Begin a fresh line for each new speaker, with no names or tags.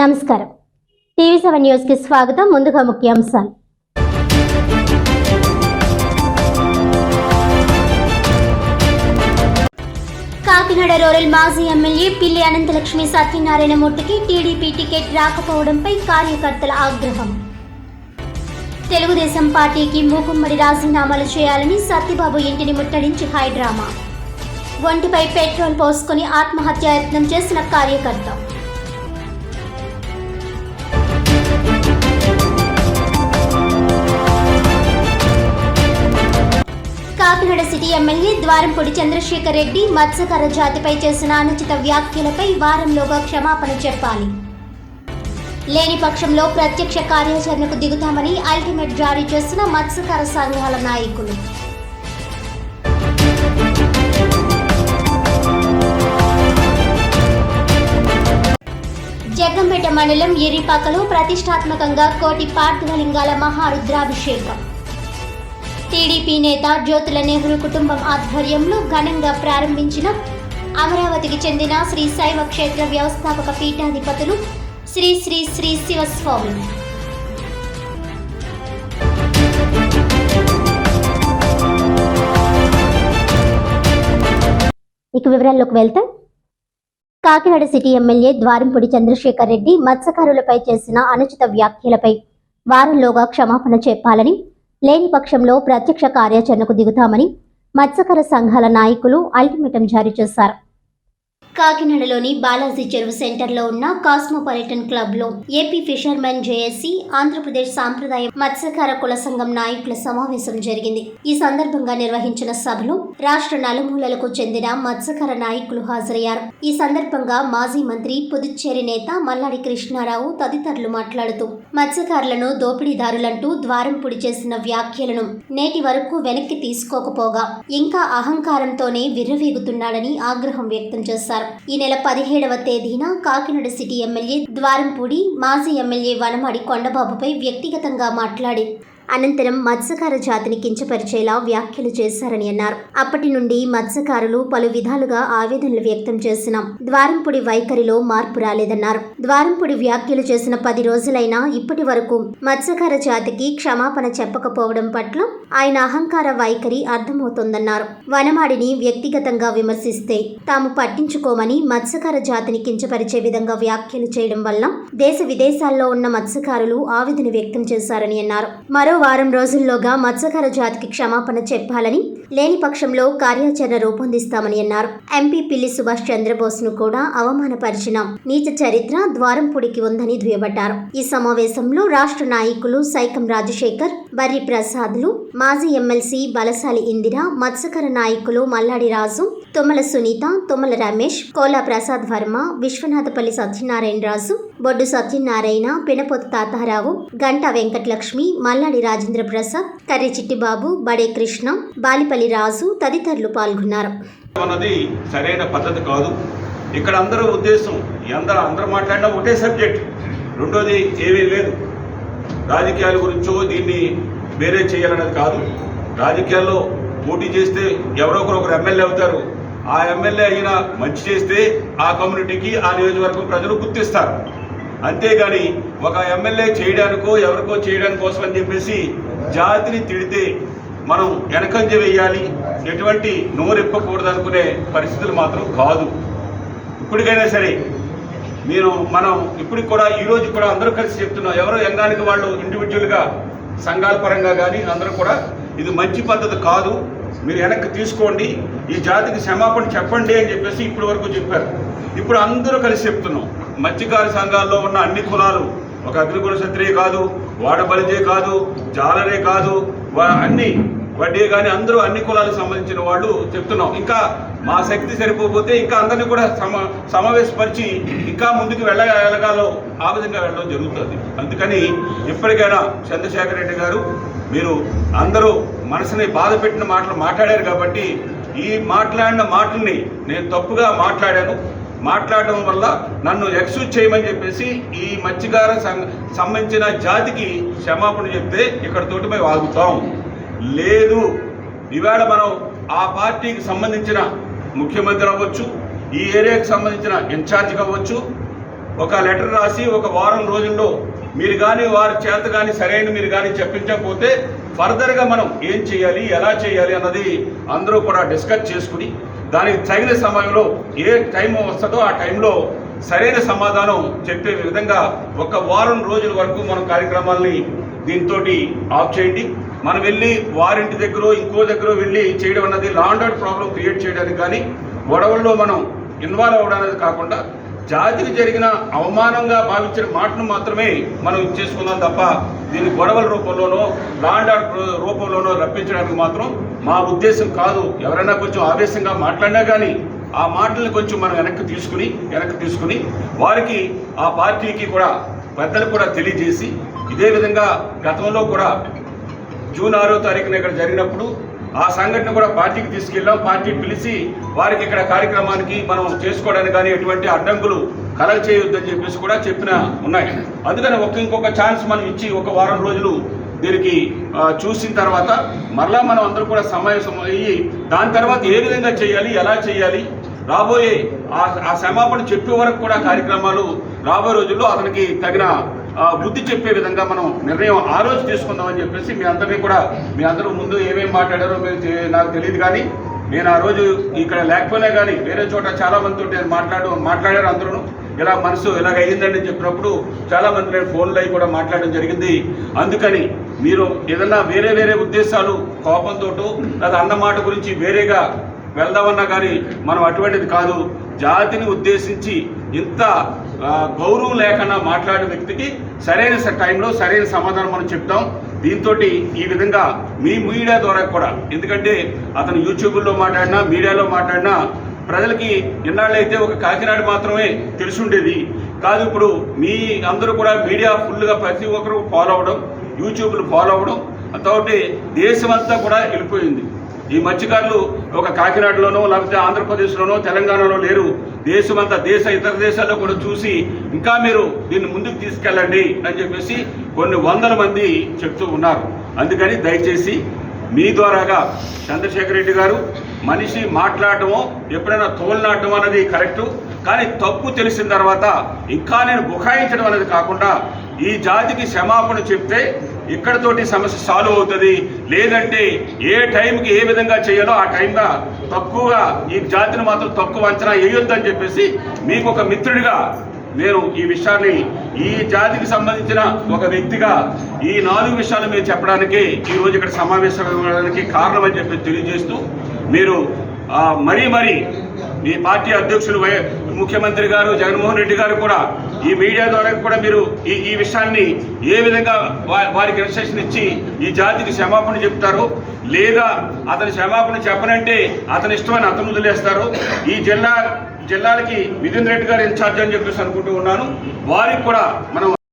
నమస్కారం. టీవీ7 న్యూస్ కి స్వాగతం. ముందుగా ముఖ్యాంశాలు. కాకినాడ రూరల్ మాజీ ఎమ్మెల్యే పిల్లి అనంతలక్ష్మి సత్యనారాయణ మూర్తికి టీడీపీ టికెట్ రాకపోవడంపై కార్యకర్తల ఆగ్రహం. తెలుగుదేశం పార్టీకి మూకుమ్మడి రాజీనామాలు చేయాలని సత్యబాబు ఇంటిని ముట్టడించి హైడ్రామా. ఒంటిపై పెట్రోల్ పోసుకుని ఆత్మహత్యాయత్నం చేసిన కార్యకర్త. కాకినాడ సిటీ ఎమ్మెల్యే ద్వారంపూడి చంద్రశేఖర్ రెడ్డి మత్స్యకార జాతిపై చేసిన అనుచిత వ్యాఖ్యలపై వారంలోగా క్షమాపణ చెప్పాలి. లేని పక్షంలో ప్రత్యక్ష కార్యాచరణకు దిగుతామని అల్టిమేట్ జారీ చేసిన మత్స్యకార సంఘాల నాయకులు. జగ్గంపేట మండలం ఎరిపాకలో ప్రతిష్టాత్మకంగా కోటి పార్థివలింగాల మహారుద్రాభిషేకం. టీడీపీ నేత జ్యోతుల నెహ్రూ కుటుంబం ఆధ్వర్యంలో ఘనంగా ప్రారంభించిన అమరావతికి చెందిన శ్రీ శైవ క్షేత్ర వ్యవస్థాపక పీఠాధిపతులు శ్రీ శ్రీ శ్రీ శివస్వామి. ఇక వివరాల్లోకి వెళ్తే, కాకినాడ సిటీ ఎమ్మెల్యే ద్వారంపూడి చంద్రశేఖర్ రెడ్డి మత్స్యకారులపై చేసిన అనుచిత వ్యాఖ్యలపై వారంలోగా క్షమాపణ చెప్పాలని, లేని పక్షంలో ప్రత్యక్ష కార్యాచరణకు దిగుతామని మత్స్యకార సంఘాల నాయకులు అల్టిమేటం జారీ చేశారు. కాకినాడలోని బాలాజీ చెరువు సెంటర్లో ఉన్న కాస్మోపాలిటన్ క్లబ్లో ఏపీ ఫిషర్మెన్ జేఏసీ, ఆంధ్రప్రదేశ్ సాంప్రదాయ మత్స్యకార కుల సంఘం నాయకుల సమావేశం జరిగింది. ఈ సందర్భంగా నిర్వహించిన సభలో రాష్ట్ర నలుమూలలకు చెందిన మత్స్యకార నాయకులు హాజరయ్యారు. ఈ సందర్భంగా మాజీ మంత్రి, పుదుచ్చేరి నేత మల్లాడి కృష్ణారావు తదితరులు మాట్లాడుతూ మత్స్యకారులను దోపిడీదారులంటూ ద్వారంపూడి చేసిన వ్యాఖ్యలను నేటి వరకు వెనక్కి తీసుకోకపోగా ఇంకా అహంకారంతోనే విర్రవీగుతున్నాడని ఆగ్రహం వ్యక్తం చేశారు. ఈ నెల 17వ తేదీన కాకినాడ సిటీ ఎమ్మెల్యే ద్వారంపూడి మాజీ ఎమ్మెల్యే వనమాడి కొండబాబుపై వ్యక్తిగతంగా మాట్లాడి అనంతరం మత్స్యకార జాతిని కించపరిచేలా వ్యాఖ్యలు చేశారని అన్నారు. అప్పటి నుండి మత్స్యకారులు పలు విధాలుగా ఆవేదనలు వ్యక్తం చేసిన ద్వారంపూడి వైఖరిలో మార్పు రాలేదన్నారు. ద్వారంపూడి వ్యాఖ్యలు చేసిన 10 రోజులైనా ఇప్పటి వరకు మత్స్యకార జాతికి క్షమాపణ చెప్పకపోవడం పట్ల ఆయన అహంకార వైఖరి అర్థమవుతోందన్నారు. వనమాడిని వ్యక్తిగతంగా విమర్శిస్తే తాము పట్టించుకోమని, మత్స్యకార జాతిని కించపరిచే విధంగా వ్యాఖ్యలు చేయడం వల్ల దేశ విదేశాల్లో ఉన్న మత్స్యకారులు ఆవేదన వ్యక్తం చేశారని అన్నారు. మరో వారం రోజుల్లోగా మత్స్యకార జాతికి క్షమాపణ చెప్పాలని, లేని పక్షంలో కార్యాచరణ రూపొందిస్తామని అన్నారు. ఎంపీ పిల్లి సుభాష్ చంద్రబోస్ను కూడా అవమానపరిచిన నీచ చరిత్ర ద్వారంపూడికి ఉందని దుయ్యబట్టారు. ఈ సమావేశంలో రాష్ట్ర నాయకులు సైకం రాజశేఖర్, బర్రి ప్రసాద్లు, మాజీ ఎమ్మెల్సీ బలసాలి ఇందిర, మత్స్యకార నాయకులు మల్లాడి రాజు, తుమ్మల సునీత, తుమ్మల రమేష్, కోలా ప్రసాద్ వర్మ, విశ్వనాథపల్లి సత్యనారాయణ రాజు, బొడ్డు సత్యనారాయణ, పినపోతు తాతారావు, గంటా వెంకటలక్ష్మి, మల్లాడి రాజేంద్ర ప్రసాద్, కర్రి చిట్టిబాబు, బడే కృష్ణ, బాలిపల్లి రాజు తదితరులు పాల్గొన్నారు.
అన్నది సరైన పద్ధతి కాదు. ఇక్కడ అందరూ ఉద్దేశం అందరూ మాట్లాడినా ఒకటే సబ్జెక్ట్, రెండోది ఏమీ లేదు. రాజకీయాల గురించో దీన్ని వేరే చేయాలన్నది కాదు. రాజకీయాల్లో పోటీ చేస్తే ఎవరో ఒకరు ఎమ్మెల్యే అవుతారు. ఆ ఎమ్మెల్యే అయినా మంచి చేస్తే ఆ కమ్యూనిటీకి, ఆ నియోజకవర్గం ప్రజలు గుర్తిస్తారు. అంతేగాని ఒక ఎమ్మెల్యే చేయడానికో ఎవరికో చేయడానికి కోసం అని చెప్పేసి జాతిని తిడితే మనం వెనకంజ వేయాలి, ఎటువంటి నోరెప్పకూడదు అనుకునే పరిస్థితులు మాత్రం కాదు. ఇప్పటికైనా సరే మనం ఇప్పటికి కూడా ఈరోజు కూడా అందరూ కలిసి చెప్తున్నాం, ఎవరో యంగానికి వాళ్ళు ఇండివిజువల్గా సంఘాల పరంగా కానీ అందరూ కూడా ఇది మంచి పద్ధతి కాదు, మీరు వెనక్కి తీసుకోండి, ఈ జాతికి క్షమాపణ చెప్పండి అని చెప్పేసి ఇప్పటి వరకు చెప్పారు. ఇప్పుడు అందరూ కలిసి చెప్తున్నాం, మత్స్యకార సంఘాల్లో ఉన్న అన్ని కులాలు, ఒక అగ్నికుల క్షత్రియ కాదు, వాడబలిజే కాదు, జాలరే కాదు, అన్ని వడ్డీ కానీ అందరూ అన్ని కులాలకు సంబంధించిన వాళ్ళు చెప్తున్నాం. ఇంకా మా శక్తి సరిపోతే ఇంకా అందరినీ కూడా సమావేశపరిచి ఇంకా ముందుకు వెళ్ళగాలో ఆ విధంగా వెళ్ళడం జరుగుతుంది. అందుకని ఇప్పటికైనా చంద్రశేఖర్ రెడ్డి గారు, మీరు అందరూ మనసుని బాధ పెట్టిన మాటలు మాట్లాడారు కాబట్టి ఈ మాట్లాడిన మాటల్ని నేను తప్పుగా మాట్లాడడం వల్ల నన్ను ఎక్స్క్యూజ్ చేయమని చెప్పేసి ఈ మత్స్యకార సంబంధించిన జాతికి క్షమాపణ చెప్తే ఇక్కడతోటి మేము ఆగుతాం. లేదు, ఇవాళ మనం ఆ పార్టీకి సంబంధించిన ముఖ్యమంత్రి అవ్వచ్చు, ఈ ఏరియాకి సంబంధించిన ఇన్ఛార్జ్ కావచ్చు, ఒక లెటర్ రాసి ఒక వారం రోజుల్లో మీరు కానీ వారి చేత కానీ సరైన మీరు కానీ చెప్పించకపోతే ఫర్దర్గా మనం ఏం చేయాలి, ఎలా చేయాలి అన్నది అందరూ కూడా డిస్కస్ చేసుకుని దానికి తగిన సమయంలో ఏ టైం వస్తుందో ఆ టైంలో సరైన సమాధానం చెప్పే విధంగా ఒక వారం రోజుల వరకు మనం కార్యక్రమాలని దీంతో ఆఫ్ చేయండి. మనం వెళ్ళి వారింటి దగ్గర ఇంకో దగ్గర వెళ్ళి చేయడం అన్నది law and order problem create చేయడానికి కానీ గొడవల్లో మనం ఇన్వాల్వ్ అవ్వడానికి కాకుండా జాతికి జరిగిన అవమానంగా భావించిన మాటను మాత్రమే మనం చేసుకుందాం తప్ప దీన్ని గొడవల రూపంలోనో లా అండ్ ఆర్డర్ రూపంలోనో రప్పించడానికి మాత్రం మా ఉద్దేశం కాదు. ఎవరైనా కొంచెం ఆవేశంగా మాట్లాడినా కానీ ఆ మాటల్ని కొంచెం మనం వెనక్కి తీసుకుని వారికి ఆ పార్టీకి కూడా పెద్దలు కూడా తెలియజేసి ఇదే విధంగా గతంలో కూడా జూన్ 6వ తారీఖున ఇక్కడ జరిగినప్పుడు ఆ సంఘటన కూడా పార్టీకి తీసుకెళ్ళాం. పార్టీ పిలిచి వారికి ఇక్కడ కార్యక్రమానికి మనం చేసుకోవడానికి కానీ ఎటువంటి అడ్డంకులు కలగ చేయొద్దని చెప్పేసి కూడా ఉన్నాయి. అందుకని ఇంకొక ఛాన్స్ మనం ఇచ్చి ఒక వారం రోజులు దీనికి చూసిన తర్వాత మరలా మనం అందరూ కూడా సమావేశం అయ్యి దాని తర్వాత ఏ విధంగా చేయాలి, ఎలా చేయాలి, రాబోయే ఆ క్షమాపణ చెప్పే వరకు కూడా కార్యక్రమాలు రాబోయే రోజుల్లో అతనికి తగిన బుద్ధి చెప్పే విధంగా మనం నిర్ణయం ఆ రోజు తీసుకుందామని చెప్పేసి మీ అందరూ ముందు ఏమేమి మాట్లాడారో నాకు తెలియదు. కానీ నేను ఆ రోజు ఇక్కడ లేకపోయినా కానీ వేరే చోట చాలా మందితో నేను మాట్లాడారు. అందరూ ఇలా మనసు ఇలాగ అయ్యిందని చెప్పినప్పుడు చాలామంది నేను ఫోన్లో అయి కూడా మాట్లాడడం జరిగింది. అందుకని మీరు ఏదన్నా వేరే ఉద్దేశాలు కోపంతో లేదా అన్నమాట గురించి వేరేగా వెళ్దామన్నా కానీ మనం అటువంటిది కాదు. జాతిని ఉద్దేశించి ఇంత గౌరవం లేకుండా మాట్లాడే వ్యక్తికి సరైన టైంలో సరైన సమాధానం మనం చెప్తాం. దీంతో ఈ విధంగా మీ మీడియా ద్వారా కూడా, ఎందుకంటే అతను యూట్యూబ్లో మాట్లాడినా మీడియాలో మాట్లాడినా ప్రజలకి ఇన్నాళ్ళైతే ఒక కాకినాడ మాత్రమే తెలిసుండేది కాదు. ఇప్పుడు మీ అందరూ కూడా మీడియా ఫుల్గా ప్రతి ఒక్కరు ఫాలో అవ్వడం, యూట్యూబ్లు ఫాలో అవ్వడం అతోటి దేశమంతా కూడా వెళ్ళిపోయింది. ఈ మత్స్యకారులు ఒక కాకినాడలోనో లేకపోతే ఆంధ్రప్రదేశ్లోనో తెలంగాణలో లేరు, దేశమంతా ఇతర దేశాల్లో కూడా చూసి ఇంకా మీరు దీన్ని ముందుకు తీసుకెళ్ళండి అని చెప్పేసి కొన్ని వందల మంది చెప్తూ ఉన్నారు. అందుకని దయచేసి మీ ద్వారాగా చంద్రశేఖర్ రెడ్డి గారు మనిషి మాట్లాడటమో ఎప్పుడైనా తోలునాడటం అనేది కరెక్టు, కానీ తప్పు తెలిసిన తర్వాత ఇంకా నేను బుకాయించడం అనేది కాకుండా ఈ జాతికి క్షమాపణ చెప్తే ఇక్కడతోటి సమస్య సాల్వ్ అవుతుంది. లేదంటే ఏ టైంకి ఏ విధంగా చేయాలో ఆ టైంగా తక్కువగా ఈ జాతిని మాత్రం తక్కువ అంచనా వేయొద్దని చెప్పేసి మీకు ఒక మిత్రుడిగా నేను ఈ విషయాన్ని ఈ జాతికి సంబంధించిన ఒక వ్యక్తిగా ఈ 4 విషయాలు మీరు చెప్పడానికి ఈరోజు ఇక్కడ సమావేశం అవ్వడానికి కారణం అని చెప్పి తెలియజేస్తూ మీరు మరీ మీ పార్టీ అధ్యక్షులు ముఖ్యమంత్రి గారు జగన్మోహన్ రెడ్డి గారు కూడా ఈ మీడియా ద్వారా కూడా మీరు ఈ విషయాన్ని ఏ విధంగా వారికి ఇన్స్ట్రక్షన్ ఇచ్చి ఈ జాతికి క్షమాపణ చెప్తారు, లేదా అతని క్షమాపణ చెప్పనంటే అతని ఇష్టమని అతను వదిలేస్తారు. ఈ జిల్లాలకి మిథున్ రెడ్డి గారు ఇన్ఛార్జ్ అని చెప్పేసి అనుకుంటూ ఉన్నాను. వారికి కూడా మనం